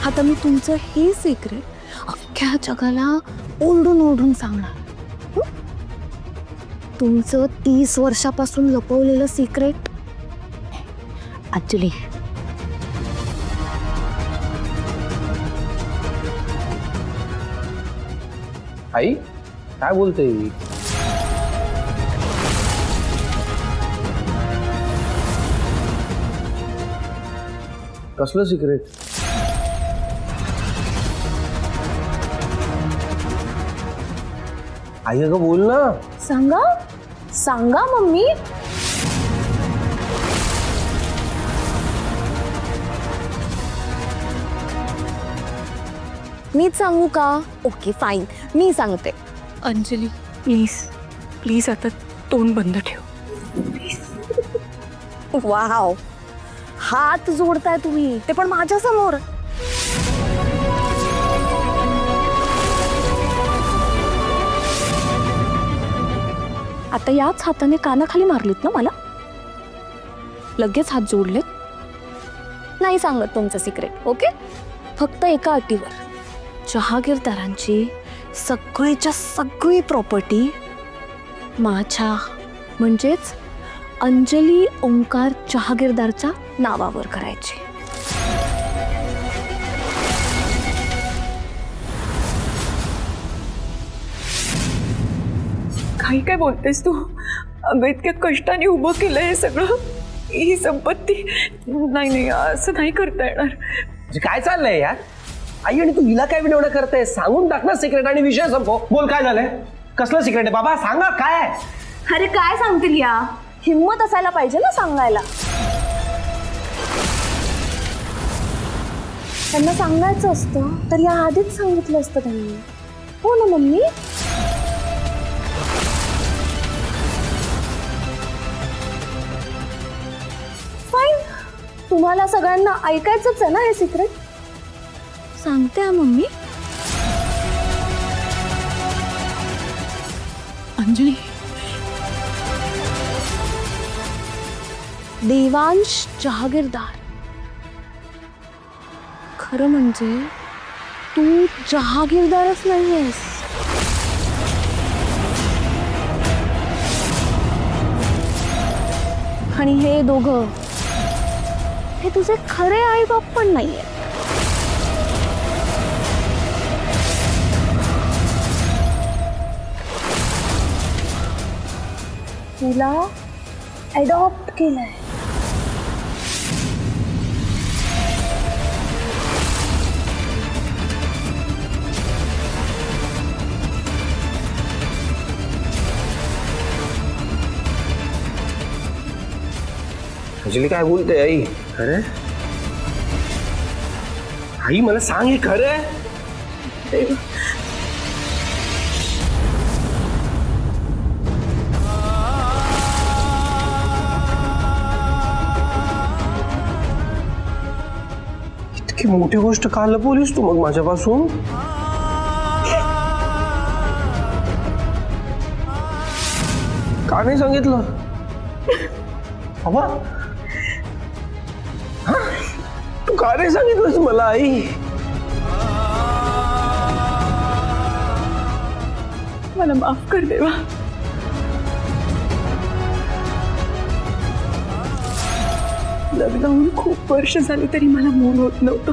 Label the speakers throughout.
Speaker 1: आता मी तुमचं हे सिक्रेट अख्ख्या जगाला ओरडून ओरडून सांगणार. तुमचं 30 वर्षापासून लपवलेलं सिक्रेट. ऍक्च्युली
Speaker 2: आई काय बोलते? कसलं सिक्रेट? आई अगं बोल ना.
Speaker 1: सांगा सांगा मम्मी. मीच सांगू का? ओके फाईन, मी सांगते.
Speaker 3: अंजली प्लीज प्लीज आता तोंड बंद ठेव.
Speaker 1: वाव, हात जोडताय तुम्ही, ते पण माझ्या समोर. आता याच हाताने कानाखाली मारलीत ना मला. लगेच हात जोडलेत. नाही सांगत तुमचं सिक्रेट, ओके? फक्त एका अटीवर. जहागीरदारांची सगळीच्या सगळी प्रॉपर्टी माझ्या म्हणजेच अंजली ओंकार जहागीरदारच्या नावावर करायची.
Speaker 3: काही काय बोलतेस तू? अगं इतक्या कष्टाने उभं केलं हे सगळं, ही संपत्ती. नाही नाही, असं नाही करता येणार.
Speaker 2: काय चाललंय यार? आई आणि तू हिला काय विनवणं करते? सांगून टाक ना सिक्रेट आणि विषय संपव. बोल काय झालंय? कसलं सिक्रेट आहे बाबा? सांगा काय.
Speaker 1: अरे काय सांगतील या? हिम्मत असायला पाहिजे ना सांगायला. त्यांना सांगायचं असतं तर या आधीच सांगितलं असतं त्यांनी. हो ना मम्मी? फाईन, तुम्हाला सगळ्यांना ऐकायचंच आहे ना हे सिक्रेट? सांगते मम्मी.
Speaker 3: अंजली,
Speaker 1: देवांश जहागीरदार, खरं म्हणजे तू जहागीरदारच नाहीयेस. आणि हे दोघं हे तुझे खरे आई बाप पण नाहीये. तुला अडॉप्ट केलंय.
Speaker 2: अंजली काय बोलते आई? खरं? आई मला सांग हे खरं? इतकी मोठी गोष्ट का लपवलीस तू मग माझ्यापासून? का नाही सांगितलं बाबा? तू का नाही सांगितलंस मला आई?
Speaker 3: मला माफ कर देवा. लग्न होऊन खूप वर्ष झाली तरी मला मूल होत नव्हतं.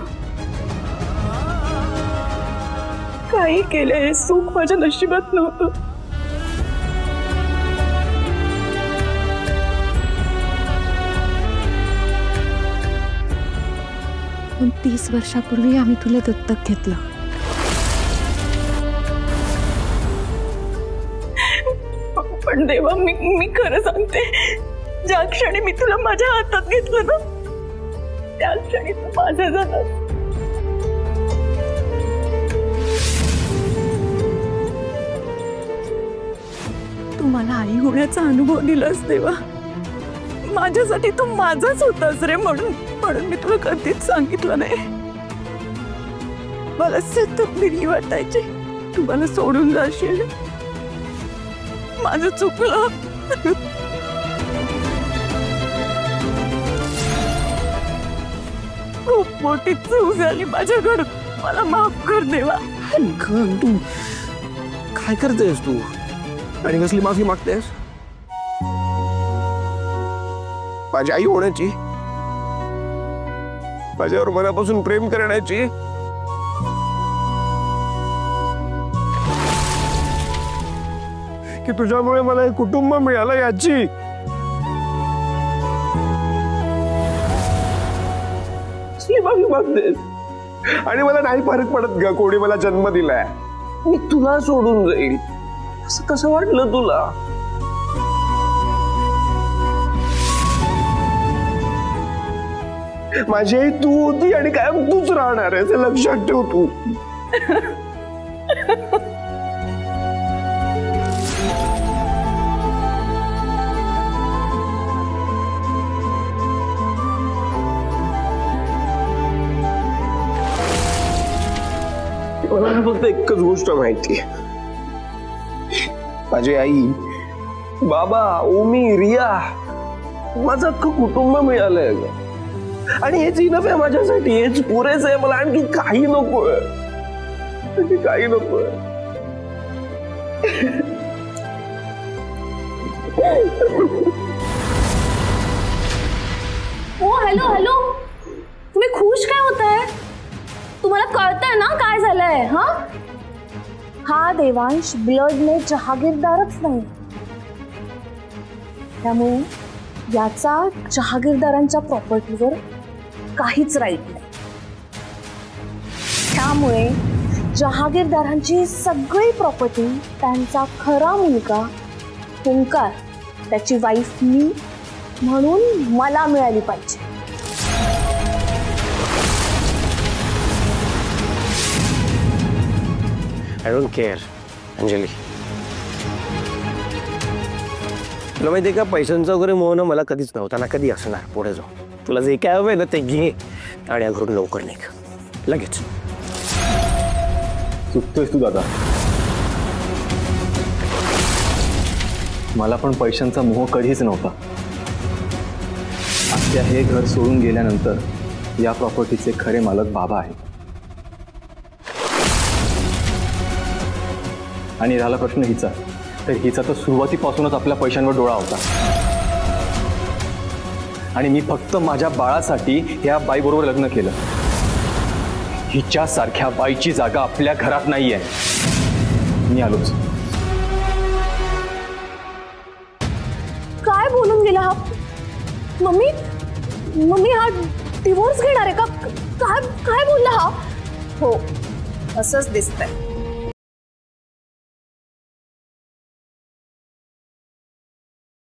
Speaker 3: काही केलं हे सुख माझ्या नशिबात नव्हतं.
Speaker 1: 30 वर्षापूर्वी आम्ही तुला दत्तक घेतलं.
Speaker 3: पण देवा, मी खरं सांगते, ज्या क्षणी मी तुला माझ्या हातात घेतलं ना, त्या क्षणी तू माझा झाला. तू मला आई होण्याचा अनुभव दिलास देवा. माझ्यासाठी तू माझाच होतास रे. म्हणून मी तुला कधीच सांगितलं नाही. मला सतत भीती वाटायची तू मला सोडून जाशील. माझं चुकलं. खूप मोठी चूक झाली माझ्याकडून, मला माफ कर देवा.
Speaker 2: तू काय करतेस तू आणि कसली माफी मागतेस? माझी आई होण्याची, माझ्यावर मनापासून प्रेम करण्याची, की तुझ्यामुळे मला हे कुटुंब मिळालं याची. माफी मागतेस आणि मला नाही फरक पडत ग कोणी मला जन्म दिलाय. मी तुला सोडून जाईल असं कसं वाटलं तुला? माझी आई तू होती आणि कायम तूच राहणार आहे, हे लक्षात ठेव तू. मला फक्त एकच गोष्ट माहिती, माझी आई, बाबा, ओमी, रिया, माझं अख्खं कुटुंब मिळालंय आणि हेच इनफ आहे माझ्यासाठी, हेच पुरेच आहे. मला आणखी काही नकोय, काही नकोय.
Speaker 1: ओ हॅलो हॅलो, तुम्ही खुश काय होताय? तुम्हाला कळतंय ना काय झालंय? हा देवांश ब्लडने जहागीरदारच नाही, त्यामुळे याचा जहागीरदारांच्या प्रॉपर्टीवर काहीच राईट नाही. त्यामुळे जहागीरदारांची सगळी प्रॉपर्टी त्यांचा खरा मुलगा ओंकार, त्याची वाईफ मी म्हणून मला मिळाली पाहिजे.
Speaker 2: I don't care Anjali. तुला माहितीये का, पैशांचा वगैरे मोह ना मला कधीच नव्हता ना कधी असणार. पुढे जाऊ, तुला जे काय हवंय ना ते घे आणि घरून लवकर निघ लगेच.
Speaker 4: चुकतोयस तू दादा, मला पण पैशांचा मोह कधीच नव्हता. आत्या हे घर सोडून गेल्यानंतर या प्रॉपर्टीचे खरे मालक बाबा आहेत. आणि राहिला प्रश्न हिचा, तर हिचा तर सुरुवातीपासूनच आपल्या पैशांवर डोळा होता आणि मी फक्त माझ्या बाळासाठी ह्या बाईबरोबर लग्न केलं. हिच्यासारख्या बाईची जागा आपल्या घरात नाहीये. मी आलोच.
Speaker 1: काय बोलून गेला हा? मम्मी मम्मी हा डिवोर्स घेणार आहे का? काय काय बोलला हा? हो असंच दिसतंय.